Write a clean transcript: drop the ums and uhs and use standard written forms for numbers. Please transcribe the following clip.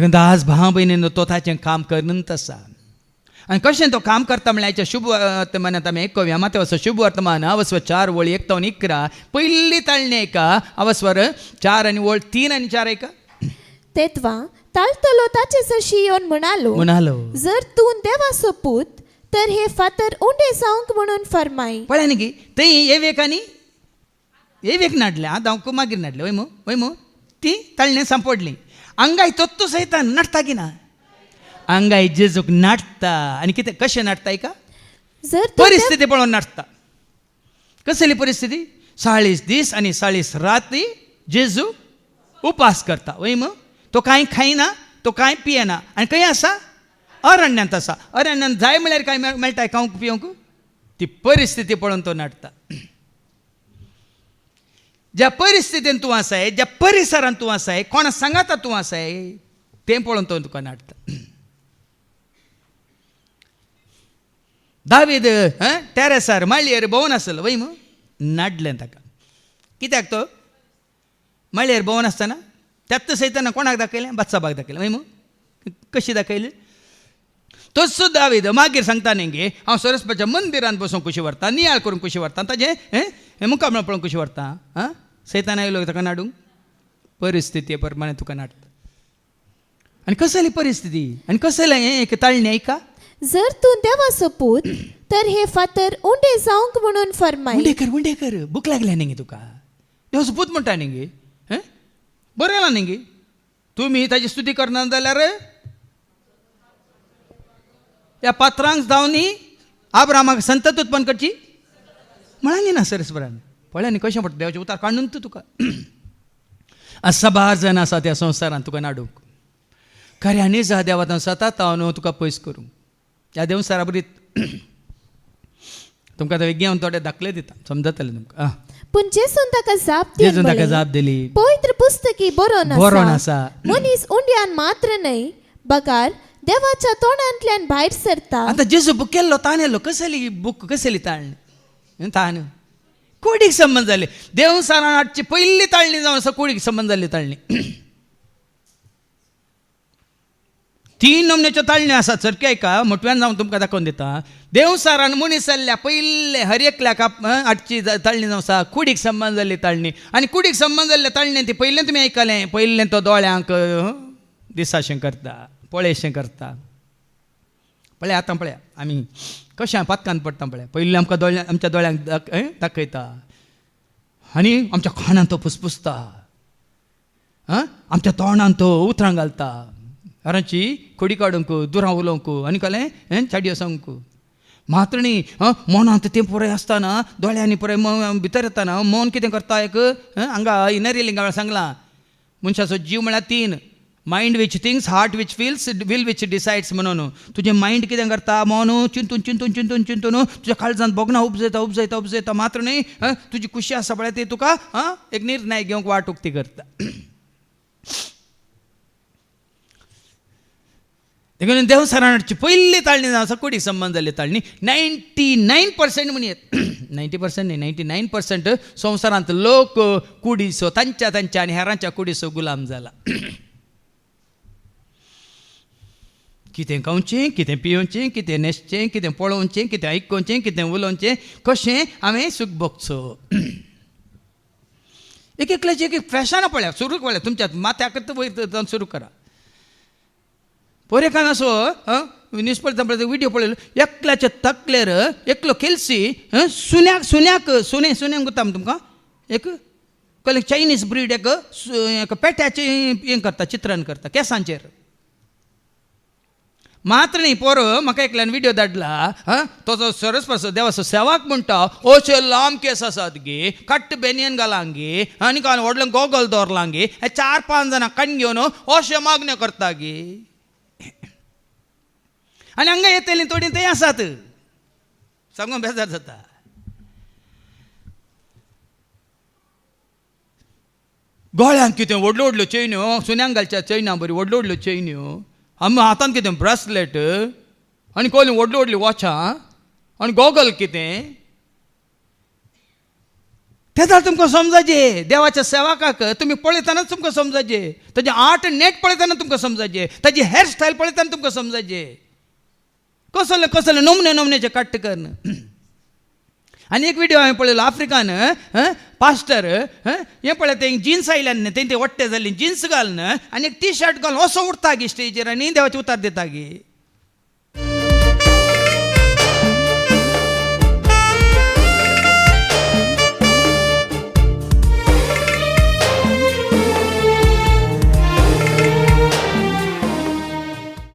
देखून आज भाव भयणीनो तो ताचें काम करनंत आसा आनी कशें तो काम करता म्हळ्यार हेच्या शुभ वर्तमानांत आमी आयकुया मातेवाचो शुभ वर्तमान अवस्वर 4 वळी 1 ते 11 पयली ताळणी ऐका अवस्वर 4 आनी वळ 3 आनी 4 ऐका तेव्हा ताळतलो ताचे सशी येवन म्हणालो जर तूं देवाचो पूत तर हे फातर उंडे जावंक म्हणून फरमाय. पळय न्ही गी थंय एवेक नाडले आतां हांव मागीर नाडले वय मो ती ताळणे सांपडली आंगाय तोत्तू सैतान नाटता की ना आंगाय जेजूक नाटता आनी कितें कशें नाटता का जर परिस्थिती पळोवन नाटता. कसली परिस्थिती 40 दीस आनी 40 राती जेजू उपास करता वय मो तो कांय खायना तो कांय पियेना आनी खंय आसा अरण्यांत आसा अरण्यांत जाय म्हळ्यार कांय मेळटाय खावंक पिवंक ती परिस्थिती पळोवन तो नाटता. ज्या परिस्थितीन तूं आसाय ज्या परिसरांत तूं आसाय कोणा सांगाता तूं आसाय तें पळोवन तो तुका नाटता. दावीद टॅरेसार माळयेर भोंवन आसलो वय मो नाडलें ताका कित्याक तो माळयेर भोंवन आसतना त्यात सैतान कोणाक दाखयलें बात्साबाक दाखयलें वय मो कशी दाखयली तोच दावीद मागीर सांगता न्ही गे हांव सरस्वतीच्या मंदिरांत बसून कशी व्हरता नियाळ करून कशी व्हरता ताजें मुखामळ पळोवन कशी व्हरता सैतान आयलो ताका नाडूंक परिस्थिती प्रमाणे तुका नाडटा. आनी कसली परिस्थिती आनी कसलें एक ताळणी ऐका जर तूं देवाचो पूत तर हे फातर उंडे जावंक म्हणून फरमाय. उंडे कर भूक लागल्या न्ही गे तुका देवाचो पूत म्हणटा न्ही गे बरें जाला न्ही गे तुमी ताची स्तुती करना जाल्यार त्या पात्रांक जावन आब्रामाक संतत उत्पन्न करची म्हळांगी ना सरस्वरान पळय न्ही कशें पडटा देवाचें उतार काडून तुका सबार जण आसा त्या संवसारांत तुका नाडूंक खऱ्यांनी जा देवान सतत हांव तुका पयस करूंक ह्या देवसारा बरी तुमकां आतां घेवन थोडे दाखले दिता समजतलें तुमकां. पूण जेसून ताका जाप दिली पवित्र पुस्तकी बरोवन आसा मनीस उंड्यान मात्र न्हय बगार देवाच्या तोंडांतल्यान भायर सरता. आतां जेजू बूक केल्लो ताण येयलो कसली बूक कसली ताळणी ताण कुडीक संबंद जाले देवसारान हाडची पयली ताळणी जावन आसा कुडीक संबंद जाल्ली ताळणी. 3 नमन्याच्यो ताळण्यो आसा चरके ऐका म्हटव्यान जावन तुमकां दाखोवन दिता. देवसारान मनीस जाल्ल्या पयले हर एकल्याक हाडची ताळणी जावन आसा कुडीक संबंद जाल्ली ताळणी आनी कुडीक संबंद जाल्ल्या ताळणी ती पयलें तुमी आयकलें पयलें तो दोळ्यांक दिसाशें करता पळयशें करता. पळय आतां पळया आमी कशें पातकान पडटा पळय पयलीं आमकां आमच्या दोळ्यांक दाखयता आनी आमच्या कानान तो फुसफुसता आमच्या तोंडान तो उतरां घालता घरांची खोडी काडूंक दुरां उलोवंक आनी कळ्ळें चाडयो सांगूंक मात्र न्ही मनांत तें पुराय आसतना दोळ्यांनी पुराय भितर येताना मन कितें करता एक हांगा इनर लिंगा सांगलां मनशाचो जीव म्हळ्यार 3 mind which thinks heart which feels will which decides म्हणून तुजें मायंड कितें करता मन चिंतून चिंतून चिंतून चिंतून तुज्या काळजांत बोगना उपजयता मात्र न्ही तुजी खुशी आसा पळय ती तुका एक निर्णय घेवंक वाट उक्ती करता. देखून देवसाराची पयली ताळणी जावन आसा कुडीक संबंद जाल्ली ताळणी 99% म्हण येत 90% न्ही 99% संवसारांत लोक कुडीचो तांच्या आनी हेरांच्या कुडीचो गुलाम जाला. कितें खावचें कितें पिवचें कितें न्हेसचें कितें पळोवचें कितें आयकुचें कितें उलोवचें कशें हांवें सूख भोगचो. एक एकल्याची एक फॅशनां पळया सुरू पळया तुमच्या माथ्याक वयर सुरू करा. पोरेकान असो न्यूजपेपर व्हिडिओ पळयलो एकल्याच्या तकलेर एकलो केल्सी सुन्याक गुता तुमकां एक कळ्ळें चायनीज ब्रीड एक पेट्याचें हें करता चित्रण करता केंसांचेर मात्र न्ही पोर म्हाका एकल्यान व्हिडिओ धाडला तो जो सरस्वती देवाचो सेवाक म्हणटा अशे लांब केस आसात गे कट्ट बेनियन घालांक गे आनी काय व्हडले गोगल दवरलां गे 4-5 जाणां काण घेवन अशे मागण्यो करता गे आनी हांगा येतलीं थोडीं थंय आसात सांगून बेजार जाता. गोळ्यांक कितें व्हडल्यो व्हडल्यो चैन्यो सुन्यांक घालच्या चैना बरी व्हडल्यो व्हडल्यो चैन्यो आमी हातांत कितें ब्रेसलेट आनी कोणी व्हडलीं व्हडलीं वॉचां आनी गॉगल कितें तेदाळ तुमकां समजाचे देवाच्या सेवाकाक तुमी पळयतानाच तुमकां समजाचे, ताजे आर्ट नेट पळयतना तुमकां समजाचे, ताजी हेअरस्टायल पळयतना तुमकां समजाचे कसले कसले नमने नमनेचे काट्ट करून. आनी एक व्हिडिओ हांवें पळयलो आफ्रिकान पास्टर हें पळय ते जिन्स आयल्यान न्ही ते वट्टे जाल्ली जिन्स घालन आनी एक टी शर्ट घालून असो उरता गे स्टेजीर आनी देवाचे उतार दिता गे.